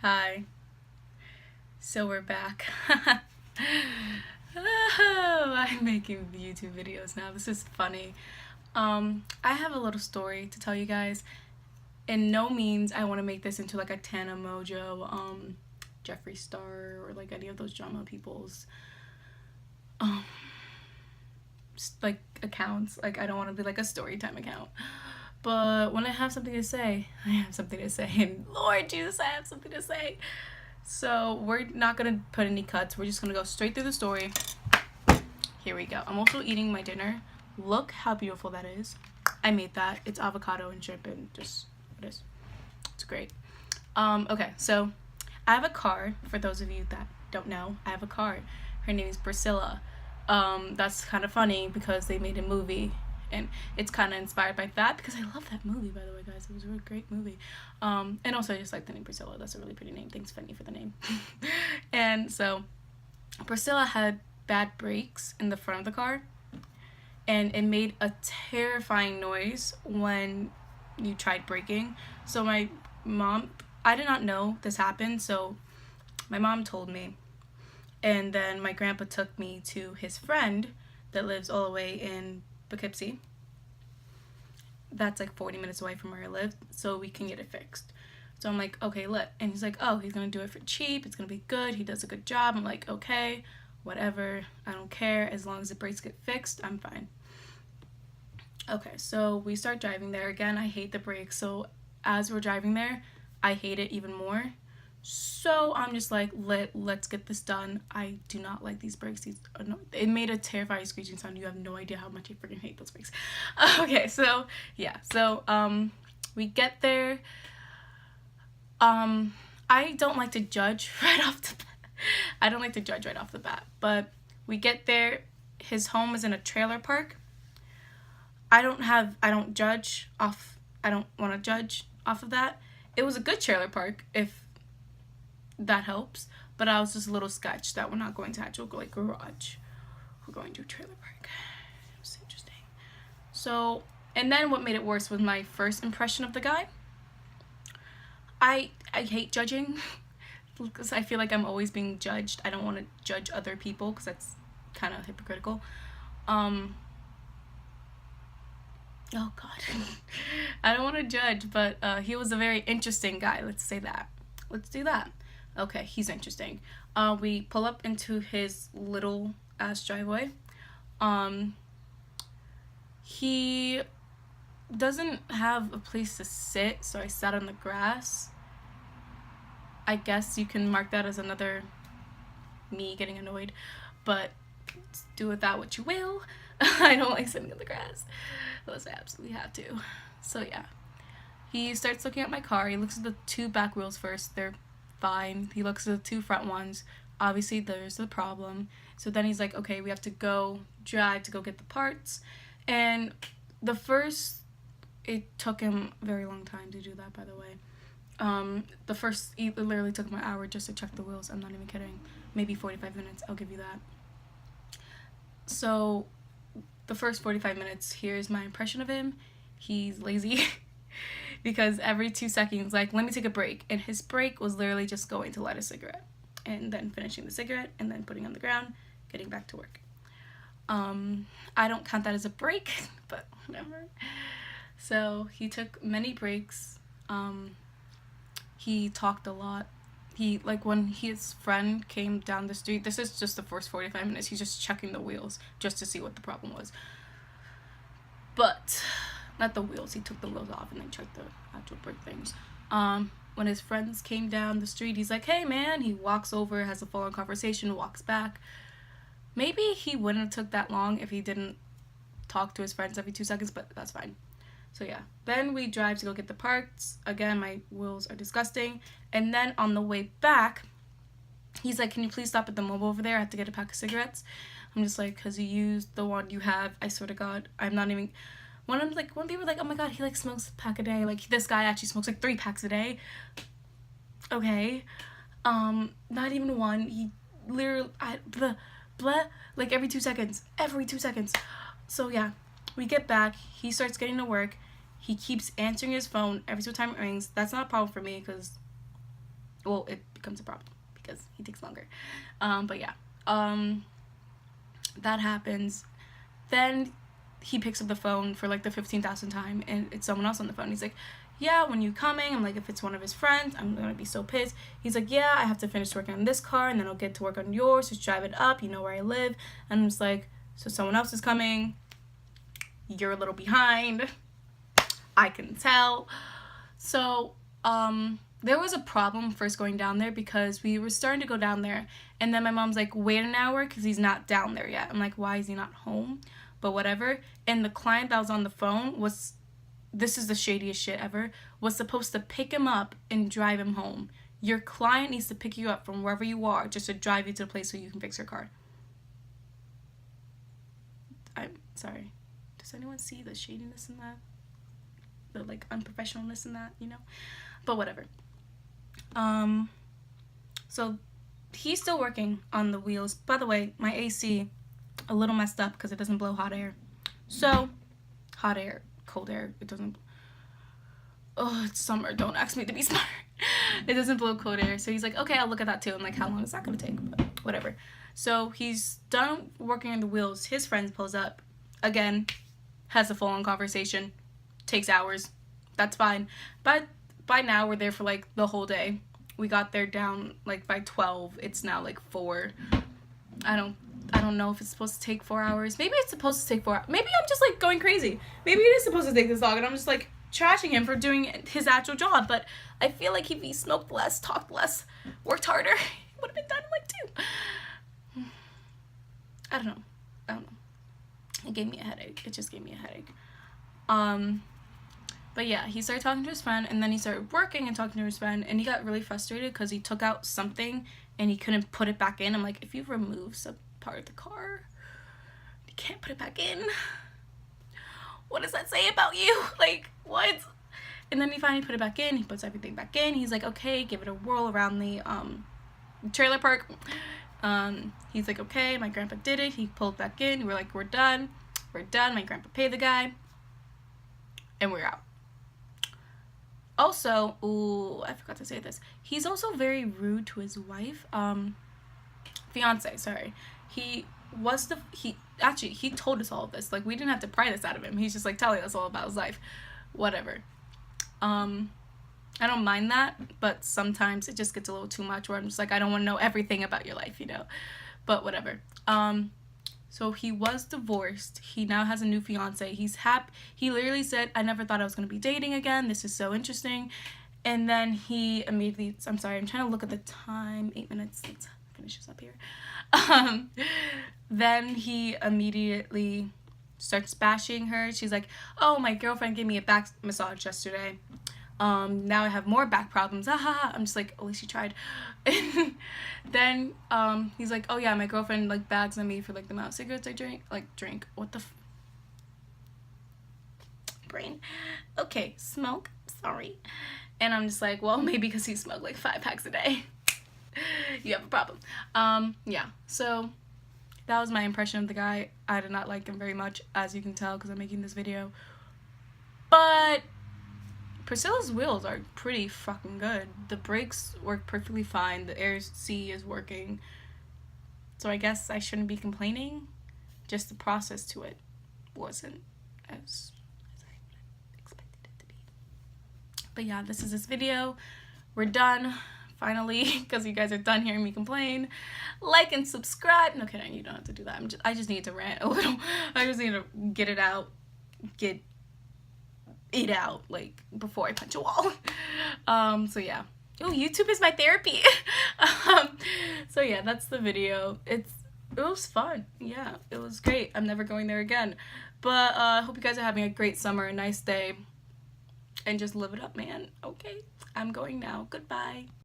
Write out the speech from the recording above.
Hi. So we're back. Oh, I'm making YouTube videos now. This is funny. I have a little story to tell you guys. In no means I want to make this into like a Tana Mojo, Jeffree Star, or like any of those drama people's um like accounts. Like I don't want to be like a story time account. But when I have something to say, I have something to say. And Lord Jesus, I have something to say. So we're not gonna put any cuts. We're just gonna go straight through the story. Here we go. I'm also eating my dinner. Look how beautiful that is. I made that. It's avocado and shrimp and just it is. It's great. Okay, so I have a card. For those of you that don't know, I have a card. Her name is Priscilla. That's kind of funny because they made a movie and it's kind of inspired by that because I love that movie, by the way, guys. It was a really great movie. And also I just like the name Priscilla. That's a really pretty name. Thanks, Fanny, for the name. And so Priscilla had bad brakes in the front of the car, and it made a terrifying noise when you tried braking. So my mom, I did not know this happened, so my mom told me. And then my grandpa took me to his friend that lives all the way in Poughkeepsie. That's like 40 minutes away from where I live, so we can get it fixed. So I'm like, okay, look. And he's like, oh, he's gonna do it for cheap. It's gonna be good. He does a good job. I'm like, okay, whatever. I don't care. As long as the brakes get fixed, I'm fine. Okay, so we start driving there. Again, I hate the brakes. So as we're driving there, I hate it even more. So I'm just like, let's get this done. I do not like these brakes. It made a terrifying screeching sound. You have no idea how much I freaking hate those brakes. Okay, so yeah. So we get there. I don't like to judge right off the bat. I don't like to judge right off the bat. But we get there. His home is in a trailer park. I don't want to judge off of that. It was a good trailer park, if that helps, but I was just a little sketched that we're not going to actual like garage. We're going to a trailer park. It's interesting. So, and then what made it worse was my first impression of the guy. I hate judging because I feel like I'm always being judged. I don't want to judge other people because that's kind of hypocritical. Oh god. I don't want to judge, but he was a very interesting guy. Let's say that. Let's do that. Okay, he's interesting. We pull up into his little ass driveway. He doesn't have a place to sit, so I sat on the grass. I guess you can mark that as another me getting annoyed, but do with that what you will. I don't like sitting on the grass unless I absolutely have to. So yeah, he starts looking at my car. He looks at the two back wheels first. They're fine. He looks at the two front ones. Obviously there's the problem. So then he's like, okay, we have to go drive to go get the parts. And it took him a very long time to do that, by the way. It literally took him an hour just to check the wheels. I'm not even kidding. Maybe 45 minutes, I'll give you that. So the first 45 minutes, here's my impression of him. He's lazy because every 2 seconds, like, let me take a break. And his break was literally just going to light a cigarette and then finishing the cigarette and then putting it on the ground, getting back to work. I don't count that as a break, but whatever. So he took many breaks. He talked a lot. When his friend came down the street, this is just the first 45 minutes, he's just checking the wheels just to see what the problem was. But, not the wheels, he took the wheels off and then checked the actual brake things. When his friends came down the street, he's like, hey man, he walks over, has a full-on conversation, walks back. Maybe he wouldn't have took that long if he didn't talk to his friends every 2 seconds, but that's fine. So yeah, then we drive to go get the parts. Again, my wheels are disgusting. And then on the way back, he's like, can you please stop at the mobile over there? I have to get a pack of cigarettes. I'm just like, because you used the one you have. I swear to God, I'm not even... When people are like, oh my God, he like smokes a pack a day. Like, this guy actually smokes like 3 packs a day. Okay. Not even one. He literally... like every 2 seconds. Every 2 seconds. So yeah, we get back. He starts getting to work. He keeps answering his phone every single time it rings. That's not a problem for me because well, it becomes a problem because he takes longer. But yeah, that happens. Then he picks up the phone for like the 15,000th time, and it's someone else on the phone. He's like, yeah, when you coming? I'm like, if it's one of his friends, I'm gonna be so pissed. He's like, yeah, I have to finish working on this car, and then I'll get to work on yours. Just drive it up. You know where I live. And I'm just like, so someone else is coming. You're a little behind. I can tell. So, there was a problem first going down there because we were starting to go down there, and then my mom's like, wait an hour because he's not down there yet. I'm like, why is he not home? But whatever. And the client that was on the phone was, this is the shadiest shit ever, was supposed to pick him up and drive him home. Your client needs to pick you up from wherever you are just to drive you to the place so you can fix your car. I'm sorry. Does anyone see the shadiness in that? The like unprofessionalness in that, you know? But whatever. So he's still working on the wheels. By the way, my AC a little messed up because it doesn't blow hot air. So hot air, cold air, it doesn't. Oh, it's summer. Don't ask me to be smart. It doesn't blow cold air. So he's like, okay, I'll look at that too. I'm like, how long is that gonna take? But whatever. So he's done working on the wheels. His friend pulls up again, has a full-on conversation, takes hours. That's fine. But by now we're there for like the whole day. We got there down like by 12. It's now like 4. I don't know if it's supposed to take 4 hours. Maybe it's supposed to take 4 hours. Maybe I'm just like going crazy. Maybe it is supposed to take this long and I'm just like trashing him for doing his actual job. But I feel like if he smoked less, talked less, worked harder, it would have been done in like 2. I don't know. It gave me a headache. It just gave me a headache. But yeah, he started talking to his friend, and then he started working and talking to his friend, and he got really frustrated because he took out something and he couldn't put it back in. I'm like, if you remove some part of the car, you can't put it back in. What does that say about you? Like, what? And then he finally put it back in. He puts everything back in. He's like, okay, give it a whirl around the trailer park. He's like, okay, my grandpa did it. He pulled back in. We're like, we're done. We're done. My grandpa paid the guy. And we're out. Also, ooh, I forgot to say this. He's also very rude to his wife. Fiance, sorry. He told us all of this. Like, we didn't have to pry this out of him. He's just like telling us all about his life. Whatever. I don't mind that, but sometimes it just gets a little too much where I'm just like, I don't want to know everything about your life, you know? But whatever. So he was divorced. He now has a new fiance. He's happy. He literally said, I never thought I was going to be dating again. This is so interesting. And then he immediately, I'm sorry, I'm trying to look at the time. 8 minutes. Let's finish this up here. Then he immediately starts bashing her. She's like, oh, my girlfriend gave me a back massage yesterday. Now I have more back problems. I'm just like, at least you tried. And then he's like, oh yeah, my girlfriend like bags on me for like the amount of cigarettes I drink. What the brain? Okay, smoke. Sorry. And I'm just like, well, maybe because he smoked like 5 packs a day. You have a problem. Yeah. So that was my impression of the guy. I did not like him very much, as you can tell, because I'm making this video. But Priscilla's wheels are pretty fucking good. The brakes work perfectly fine. The air C is working. So I guess I shouldn't be complaining. Just the process to it wasn't as I expected it to be. But yeah, this is this video. We're done. Finally, because you guys are done hearing me complain. Like and subscribe. No kidding, you don't have to do that. I just need to rant a little. I just need to get it out. Get it out, like, before I punch a wall. So yeah. Oh, YouTube is my therapy. So yeah, that's the video. It was fun. Yeah, it was great. I'm never going there again. But I hope you guys are having a great summer, a nice day. And just live it up, man. Okay, I'm going now. Goodbye.